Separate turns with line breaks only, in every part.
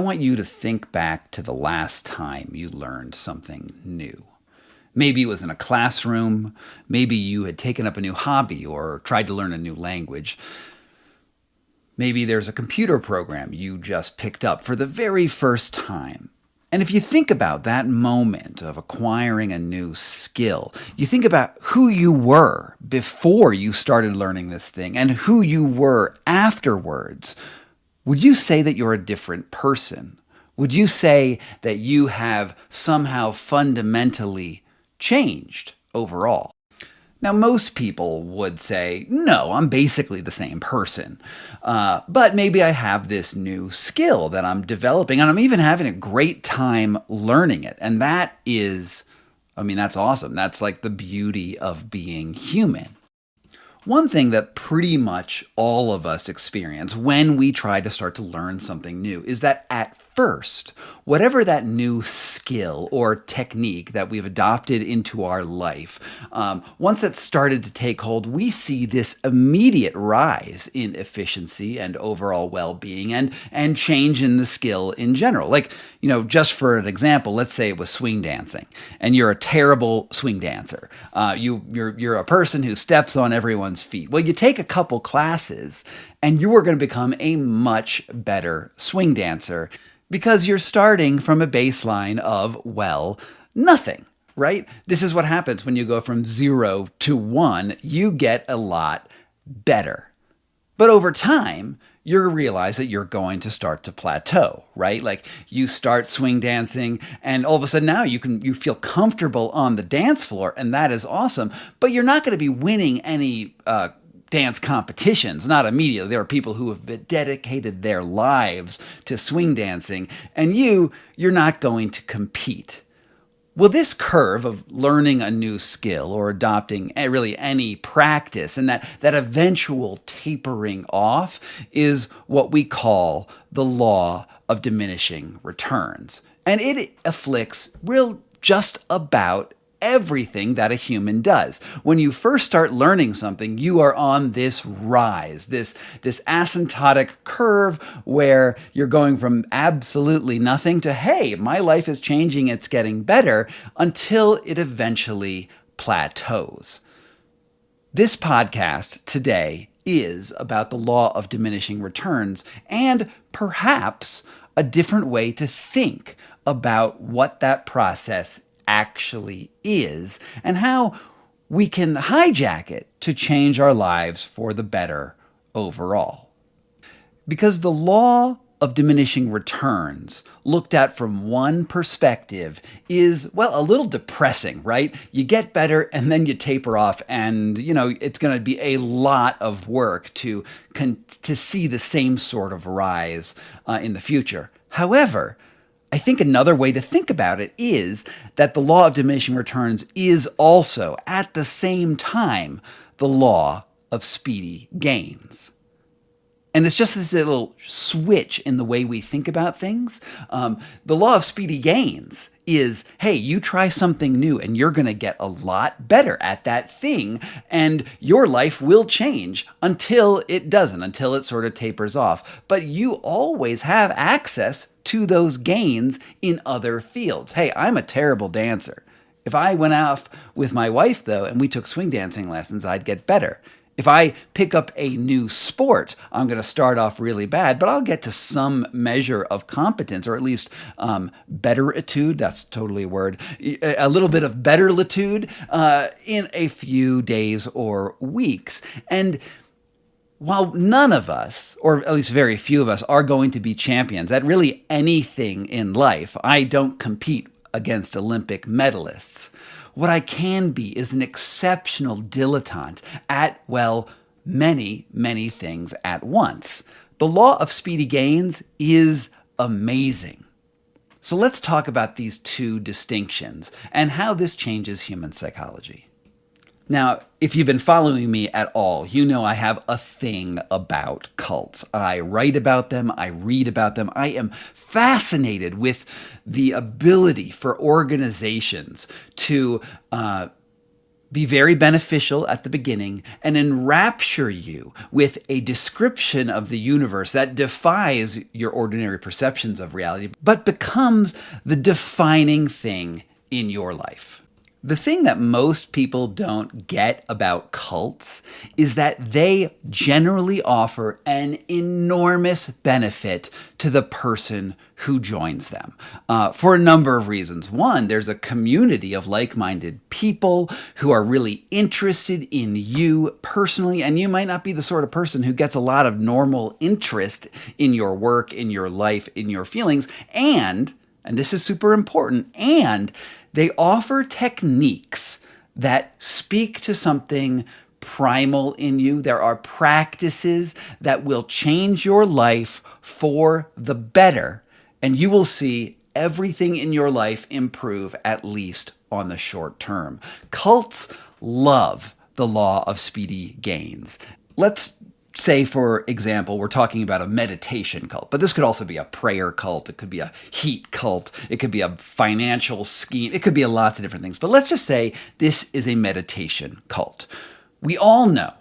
want you to think back to the last time you learned something new. Maybe it was in a classroom. Maybe you had taken up a new hobby or tried to learn a new language. Maybe there's a computer program you just picked up for the very first time. And if you think about that moment of acquiring a new skill, you think about who you were before you started learning this thing and who you were afterwards. Would you say that you're a different person? Would you say that you have somehow fundamentally changed overall? Now, most people would say, no, I'm basically the same person. But maybe I have this new skill that I'm developing, and I'm even having a great time learning it. And that's awesome. That's like the beauty of being human. One thing that pretty much all of us experience when we try to start to learn something new is that at first, whatever that new skill or technique that we've adopted into our life, once it's started to take hold, we see this immediate rise in efficiency and overall well-being and change in the skill in general. Like, just for an example, let's say it was swing dancing, and you're a terrible swing dancer. You're a person who steps on everyone's feet. Well, you take a couple classes, and you are going to become a much better swing dancer because you're starting from a baseline of, nothing, right? This is what happens when you go from 0 to 1. You get a lot better. But over time, you realize that you're going to start to plateau, right? Like you start swing dancing and all of a sudden now you feel comfortable on the dance floor, and that is awesome, but you're not going to be winning any dance competitions, not immediately. There are people who have dedicated their lives to swing dancing, and you're not going to compete. Well, this curve of learning a new skill or adopting really any practice and that eventual tapering off is what we call the law of diminishing returns. And it afflicts just about everything that a human does. When you first start learning something, you are on this rise, this asymptotic curve where you're going from absolutely nothing to, hey, my life is changing, it's getting better, until it eventually plateaus. This podcast today is about the law of diminishing returns and perhaps a different way to think about what that process actually is and how we can hijack it to change our lives for the better overall. Because the law of diminishing returns, looked at from one perspective, is, a little depressing, right? You get better and then you taper off, and, it's going to be a lot of work to see the same sort of rise in the future. However, I think another way to think about it is that the law of diminishing returns is also, at the same time, the law of speedy gains. And it's just this little switch in the way we think about things. The law of speedy gains is, hey, you try something new and you're going to get a lot better at that thing, and your life will change until it doesn't, until it sort of tapers off. But you always have access to those gains in other fields. Hey, I'm a terrible dancer. If I went off with my wife, though, and we took swing dancing lessons, I'd get better. If I pick up a new sport, I'm going to start off really bad, but I'll get to some measure of competence, or at least betteritude, that's totally a word, a little bit of betterlitude in a few days or weeks. And while none of us, or at least very few of us, are going to be champions at really anything in life, I don't compete against Olympic medalists. What I can be is an exceptional dilettante at, many, many things at once. The law of speedy gains is amazing. So let's talk about these two distinctions and how this changes human psychology. Now, if you've been following me at all, you know I have a thing about cults. I write about them, I read about them. I am fascinated with the ability for organizations to be very beneficial at the beginning, and enrapture you with a description of the universe that defies your ordinary perceptions of reality, but becomes the defining thing in your life. The thing that most people don't get about cults is that they generally offer an enormous benefit to the person who joins them for a number of reasons. One, there's a community of like-minded people who are really interested in you personally, and you might not be the sort of person who gets a lot of normal interest in your work, in your life, in your feelings, and this is super important, and they offer techniques that speak to something primal in you. There are practices that will change your life for the better, and you will see everything in your life improve, at least on the short term. Cults love the law of speedy gains. Let's say, for example, we're talking about a meditation cult, but this could also be a prayer cult. It could be a heat cult. It could be a financial scheme. It could be lots of different things. But let's just say this is a meditation cult. We all know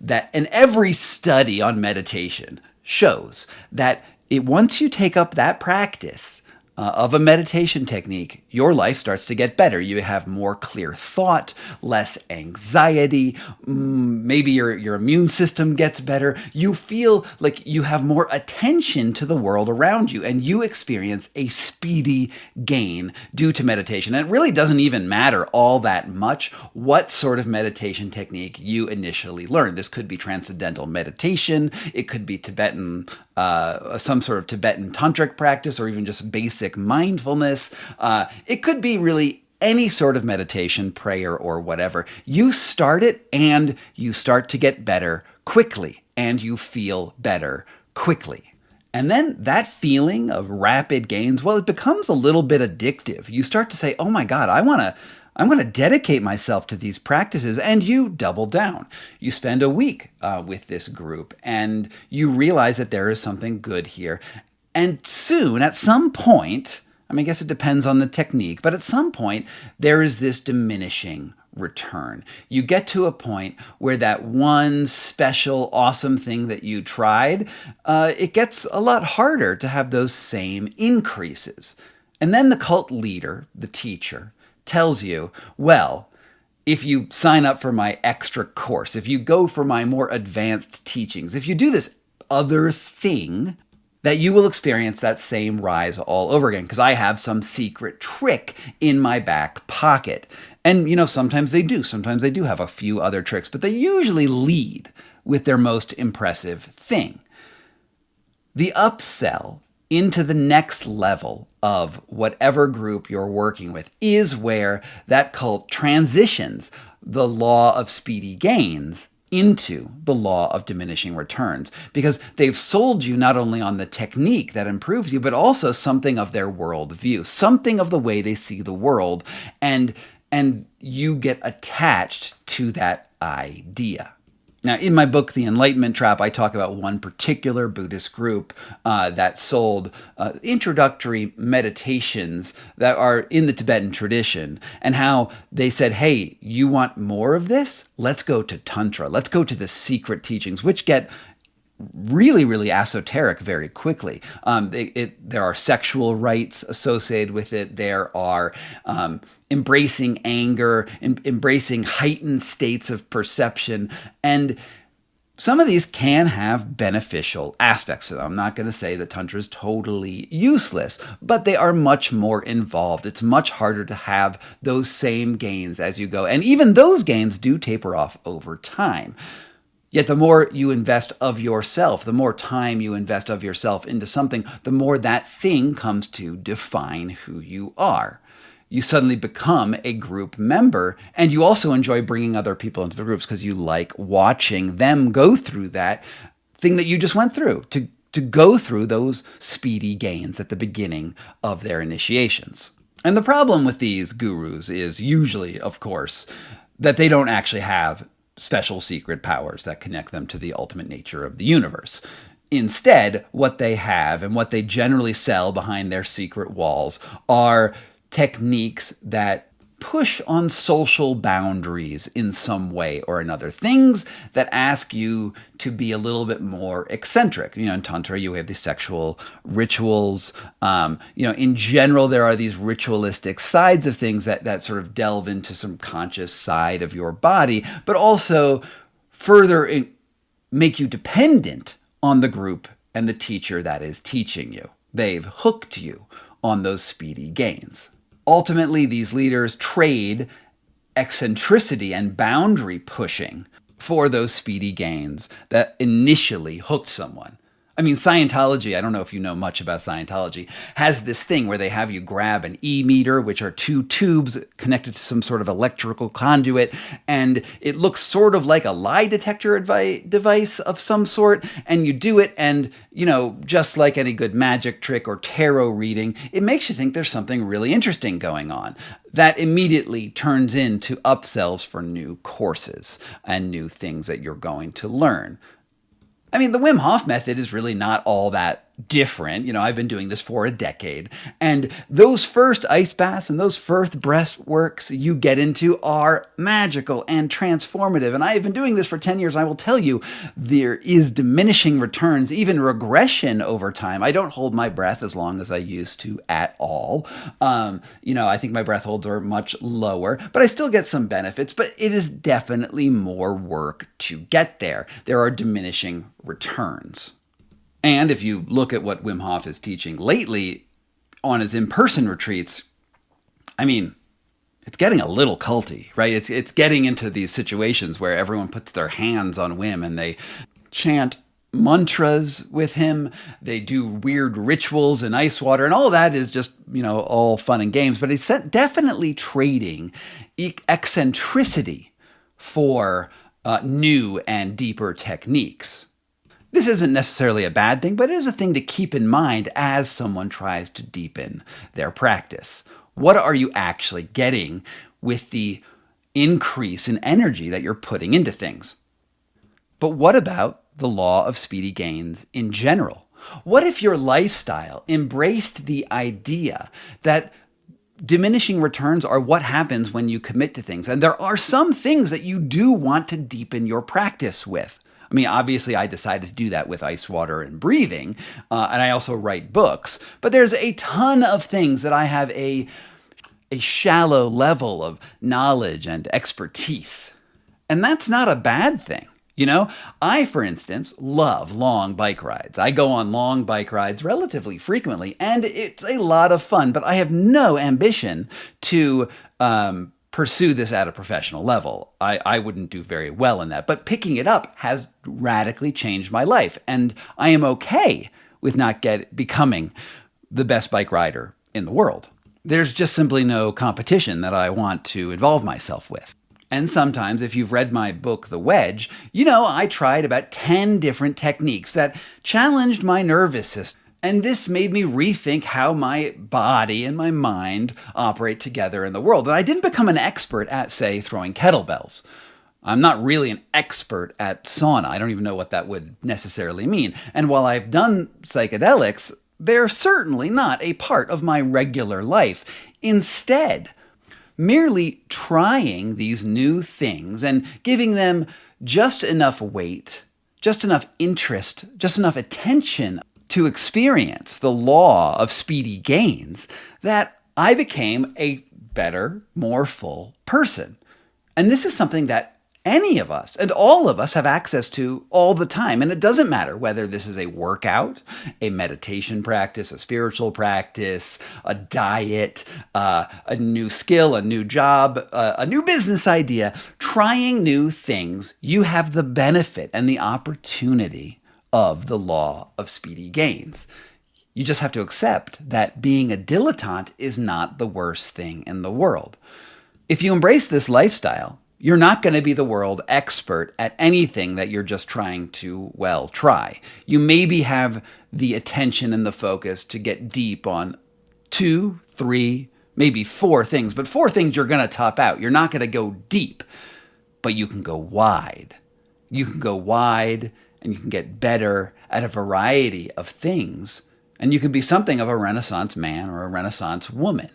that, and every study on meditation shows that once you take up that practice of a meditation technique, your life starts to get better. You have more clear thought, less anxiety, maybe your immune system gets better. You feel like you have more attention to the world around you, and you experience a speedy gain due to meditation. And it really doesn't even matter all that much what sort of meditation technique you initially learn. This could be transcendental meditation, it could be Tibetan, some sort of Tibetan tantric practice, or even just basic mindfulness. It could be really any sort of meditation, prayer, or whatever. You start it and you start to get better quickly, and you feel better quickly. And then that feeling of rapid gains, well, it becomes a little bit addictive. You start to say, oh my God, I want to dedicate myself to these practices, and you double down. You spend a week with this group, and you realize that there is something good here. And soon, at some point, I guess it depends on the technique, but at some point, there is this diminishing return. You get to a point where that one special, awesome thing that you tried, it gets a lot harder to have those same increases. And then the cult leader, the teacher, tells you, well, if you sign up for my extra course, if you go for my more advanced teachings, if you do this other thing, that you will experience that same rise all over again, because I have some secret trick in my back pocket. And, sometimes they do. Sometimes they do have a few other tricks, but they usually lead with their most impressive thing. The upsell into the next level of whatever group you're working with is where that cult transitions the law of speedy gains into the law of diminishing returns, because they've sold you not only on the technique that improves you, but also something of their worldview, something of the way they see the world, and you get attached to that idea. Now, in my book, The Enlightenment Trap, I talk about one particular Buddhist group that sold introductory meditations that are in the Tibetan tradition, and how they said, hey, you want more of this? Let's go to Tantra. Let's go to the secret teachings, which get really, really esoteric very quickly. There are sexual rites associated with it. There are embracing anger, embracing heightened states of perception. And some of these can have beneficial aspects to them. I'm not going to say that Tantra is totally useless, but they are much more involved. It's much harder to have those same gains as you go. And even those gains do taper off over time. Yet the more you invest of yourself, the more time you invest of yourself into something, the more that thing comes to define who you are. You suddenly become a group member, and you also enjoy bringing other people into the groups because you like watching them go through that thing that you just went through, to go through those speedy gains at the beginning of their initiations. And the problem with these gurus is usually, of course, that they don't actually have special secret powers that connect them to the ultimate nature of the universe. Instead, what they have and what they generally sell behind their secret walls are techniques that push on social boundaries in some way or another. Things that ask you to be a little bit more eccentric. In Tantra, you have these sexual rituals. In general, there are these ritualistic sides of things that sort of delve into some conscious side of your body, but also further make you dependent on the group and the teacher that is teaching you. They've hooked you on those speedy gains. Ultimately, these leaders trade eccentricity and boundary pushing for those speedy gains that initially hooked someone. Scientology, I don't know if you know much about Scientology, has this thing where they have you grab an e-meter, which are two tubes connected to some sort of electrical conduit, and it looks sort of like a lie detector device of some sort, and you do it, and, just like any good magic trick or tarot reading, it makes you think there's something really interesting going on. That immediately turns into upsells for new courses and new things that you're going to learn. The Wim Hof method is really not all that different. I've been doing this for a decade. And those first ice baths and those first breathworks you get into are magical and transformative. And I have been doing this for 10 years. I will tell you, there is diminishing returns, even regression over time. I don't hold my breath as long as I used to at all. I think my breath holds are much lower, but I still get some benefits. But it is definitely more work to get there. There are diminishing returns. And if you look at what Wim Hof is teaching lately on his in-person retreats, it's getting a little culty, right? It's getting into these situations where everyone puts their hands on Wim and they chant mantras with him. They do weird rituals in ice water, and all that is just, all fun and games. But it's definitely trading eccentricity for new and deeper techniques. This isn't necessarily a bad thing, but it is a thing to keep in mind as someone tries to deepen their practice. What are you actually getting with the increase in energy that you're putting into things? But what about the law of speedy gains in general? What if your lifestyle embraced the idea that diminishing returns are what happens when you commit to things? And there are some things that you do want to deepen your practice with. Obviously, I decided to do that with ice water and breathing, and I also write books. But there's a ton of things that I have a shallow level of knowledge and expertise. And that's not a bad thing. I, for instance, love long bike rides. I go on long bike rides relatively frequently, and it's a lot of fun, but I have no ambition to pursue this at a professional level. I wouldn't do very well in that, but picking it up has radically changed my life, and I am okay with not becoming the best bike rider in the world. There's just simply no competition that I want to involve myself with. And sometimes, if you've read my book, The Wedge, I tried about 10 different techniques that challenged my nervous system. And this made me rethink how my body and my mind operate together in the world. And I didn't become an expert at, say, throwing kettlebells. I'm not really an expert at sauna. I don't even know what that would necessarily mean. And while I've done psychedelics, they're certainly not a part of my regular life. Instead, merely trying these new things and giving them just enough weight, just enough interest, just enough attention to experience the law of speedy gains, that I became a better, more full person. And this is something that any of us and all of us have access to all the time. And it doesn't matter whether this is a workout, a meditation practice, a spiritual practice, a diet, a new skill, a new job, a new business idea. Trying new things, you have the benefit and the opportunity of the law of speedy gains. You just have to accept that being a dilettante is not the worst thing in the world. If you embrace this lifestyle, you're not going to be the world expert at anything that you're just trying to, try. You maybe have the attention and the focus to get deep on 2, 3, maybe 4 things, but 4 things you're going to top out. You're not going to go deep, but you can go wide. You can go wide and you can get better at a variety of things. And you can be something of a Renaissance man or a Renaissance woman.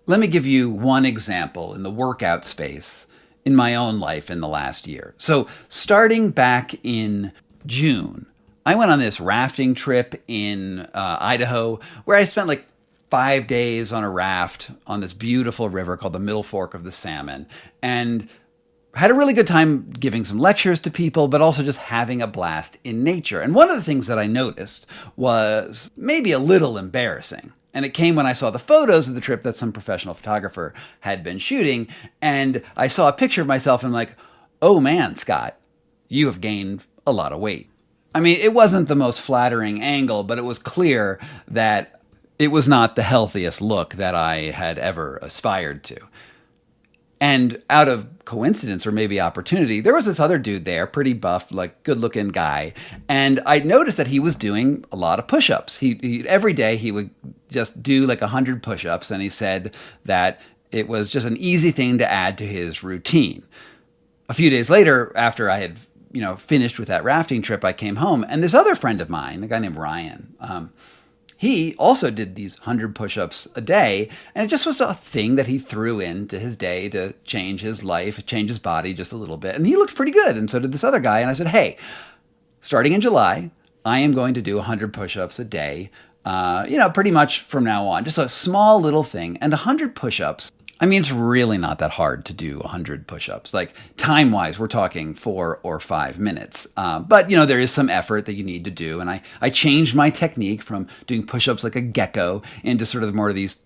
Let me give you one example in the workout space in my own life in the last year. So, starting back in June, I went on this rafting trip in Idaho where I spent like 5 days on a raft on this beautiful river called the Middle Fork of the Salmon. And had a really good time giving some lectures to people, but also just having a blast in nature. And one of the things that I noticed was maybe a little embarrassing. And it came when I saw the photos of the trip that some professional photographer had been shooting. And I saw a picture of myself and I'm like, oh man, Scott, you have gained a lot of weight. I mean, it wasn't the most flattering angle, but it was clear that it was not the healthiest look that I had ever aspired to. And out of coincidence or maybe opportunity, there was this other dude there, pretty buff, like good looking guy. And I noticed that he was doing a lot of push-ups. Every day he would just do like 100 push-ups. And he said that it was just an easy thing to add to his routine. A few days later, after I had finished with that rafting trip, I came home. And this other friend of mine, a guy named Ryan, he also did these 100 push-ups a day, and it just was a thing that he threw into his day to change his life, change his body just a little bit. And he looked pretty good, and so did this other guy. And I said, hey, starting in July, I am going to do 100 push-ups a day, pretty much from now on. Just a small little thing. And 100 push-ups, I mean, it's really not that hard to do 100 push-ups. Like time-wise, we're talking 4 or 5 minutes. But, there is some effort that you need to do. And I changed my technique from doing push-ups like a gecko into sort of more of these,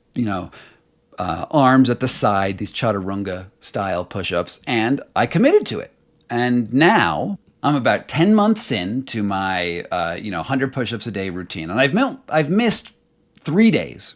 arms at the side, these chaturanga-style push-ups. And I committed to it. And now I'm about 10 months into my, 100 push-ups a day routine. And I've missed 3 days.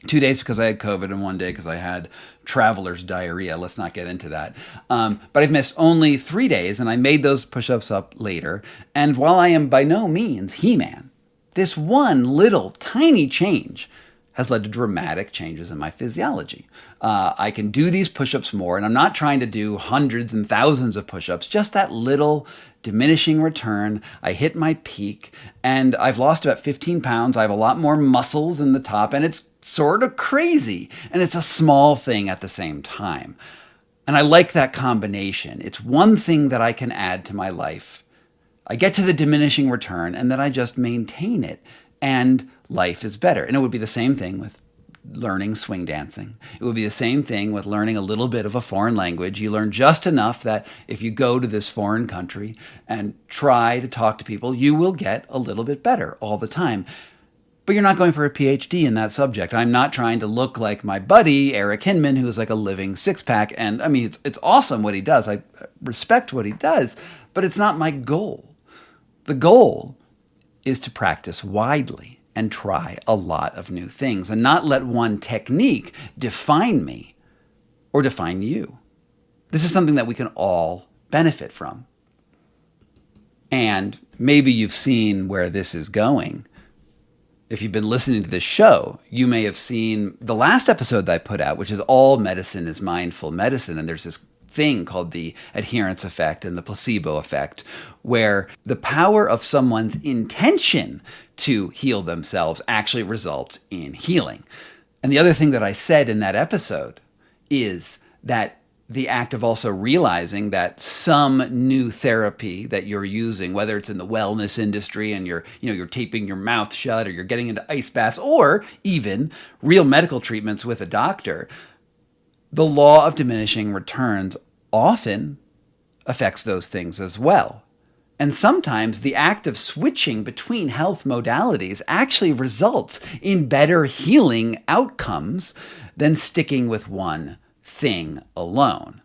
2 days because I had COVID and 1 day because I had traveler's diarrhea. Let's not get into that. But I've missed only 3 days, and I made those push-ups up later. And while I am by no means He-Man, this one little tiny change has led to dramatic changes in my physiology. I can do these push-ups more, and I'm not trying to do hundreds and thousands of push-ups, just that little diminishing return. I hit my peak, and I've lost about 15 pounds. I have a lot more muscles in the top, and it's sort of crazy. And it's a small thing at the same time. And I like that combination. It's one thing that I can add to my life. I get to the diminishing return and then I just maintain it. And life is better. And it would be the same thing with learning swing dancing. It would be the same thing with learning a little bit of a foreign language. You learn just enough that if you go to this foreign country and try to talk to people, you will get a little bit better all the time. But you're not going for a PhD in that subject. I'm not trying to look like my buddy, Eric Hinman, who is like a living six-pack. And I mean, it's awesome what he does. I respect what he does, but it's not my goal. The goal is to practice widely and try a lot of new things and not let one technique define me or define you. This is something that we can all benefit from. And maybe you've seen where this is going. If you've been listening to this show, you may have seen the last episode that I put out, which is All Medicine is Mindful Medicine. And there's this thing called the adherence effect and the placebo effect, where the power of someone's intention to heal themselves actually results in healing. And the other thing that I said in that episode is that the act of also realizing that some new therapy that you're using, whether it's in the wellness industry and you're taping your mouth shut or you're getting into ice baths or even real medical treatments with a doctor, the law of diminishing returns often affects those things as well. And sometimes the act of switching between health modalities actually results in better healing outcomes than sticking with one thing alone.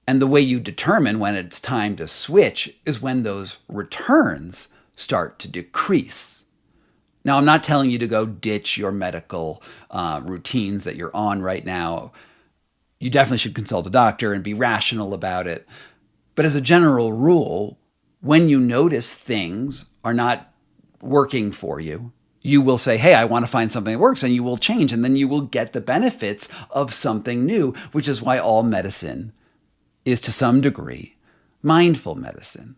And the way you determine when it's time to switch is when those returns start to decrease. Now, I'm not telling you to go ditch your medical routines that you're on right now. You definitely should consult a doctor and be rational about it. But as a general rule, when you notice things are not working for you, you will say, hey, I want to find something that works, and you will change, and then you will get the benefits of something new, which is why all medicine is to some degree mindful medicine.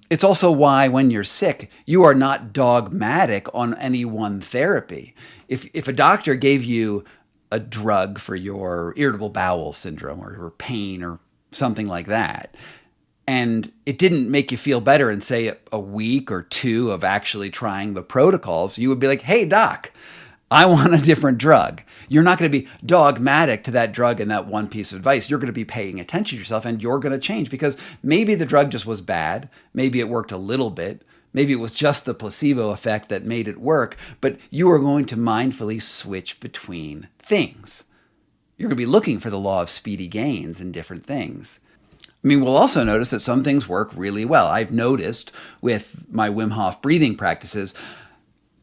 It's also why when you're sick, you are not dogmatic on any one therapy. If a doctor gave you a drug for your irritable bowel syndrome or pain or something like that, and it didn't make you feel better in, say, a week or two of actually trying the protocols, you would be like, hey, doc, I want a different drug. You're not going to be dogmatic to that drug and that one piece of advice. You're going to be paying attention to yourself, and you're going to change, because maybe the drug just was bad. Maybe it worked a little bit. Maybe it was just the placebo effect that made it work, but you are going to mindfully switch between things. You're going to be looking for the law of speedy gains in different things. I mean, we'll also notice that some things work really well. I've noticed with my Wim Hof breathing practices,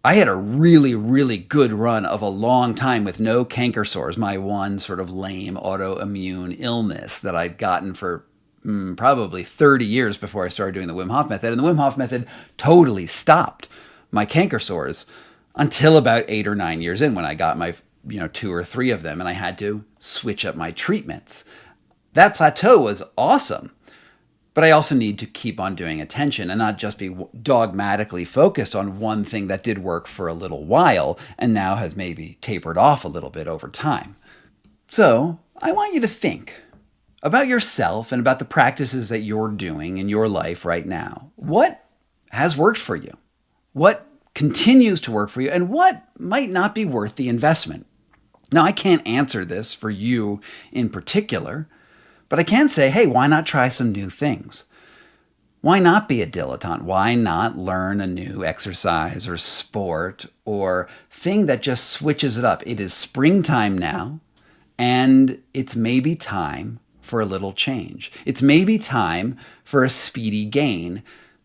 I had a really, really good run of a long time with no canker sores, my one sort of lame autoimmune illness that I'd gotten for probably 30 years before I started doing the Wim Hof method. And the Wim Hof method totally stopped my canker sores until about 8 or 9 years in, when I got my 2 or 3 of them and I had to switch up my treatments. That plateau was awesome. But I also need to keep on doing attention and not just be dogmatically focused on one thing that did work for a little while and now has maybe tapered off a little bit over time. So I want you to think about yourself and about the practices that you're doing in your life right now. What has worked for you? What continues to work for you? And what might not be worth the investment? Now, I can't answer this for you in particular, but I can say, hey, why not try some new things? Why not be a dilettante? Why not learn a new exercise or sport or thing that just switches it up? It is springtime now, and it's maybe time for a little change. It's maybe time for a speedy gain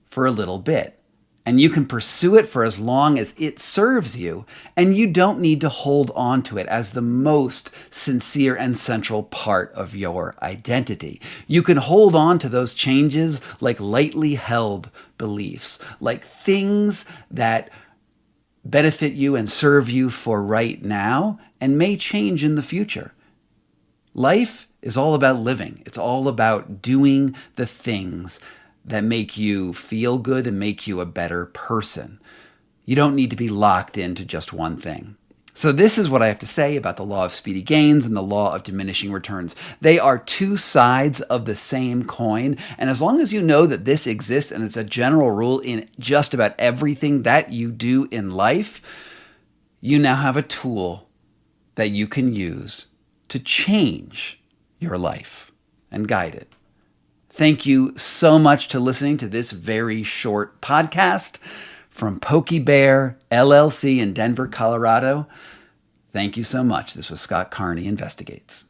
for a little bit. And you can pursue it for as long as it serves you, and you don't need to hold on to it as the most sincere and central part of your identity. You can hold on to those changes like lightly held beliefs, like things that benefit you and serve you for right now and may change in the future. Life is all about living. It's all about doing the things that make you feel good and make you a better person. You don't need to be locked into just one thing. So this is what I have to say about the law of speedy gains and the law of diminishing returns. They are two sides of the same coin. And as long as you know that this exists and it's a general rule in just about everything that you do in life, you now have a tool that you can use to change your life and guide it. Thank you so much for listening to this very short podcast from Pokey Bear LLC in Denver, Colorado. Thank you so much. This was Scott Carney Investigates.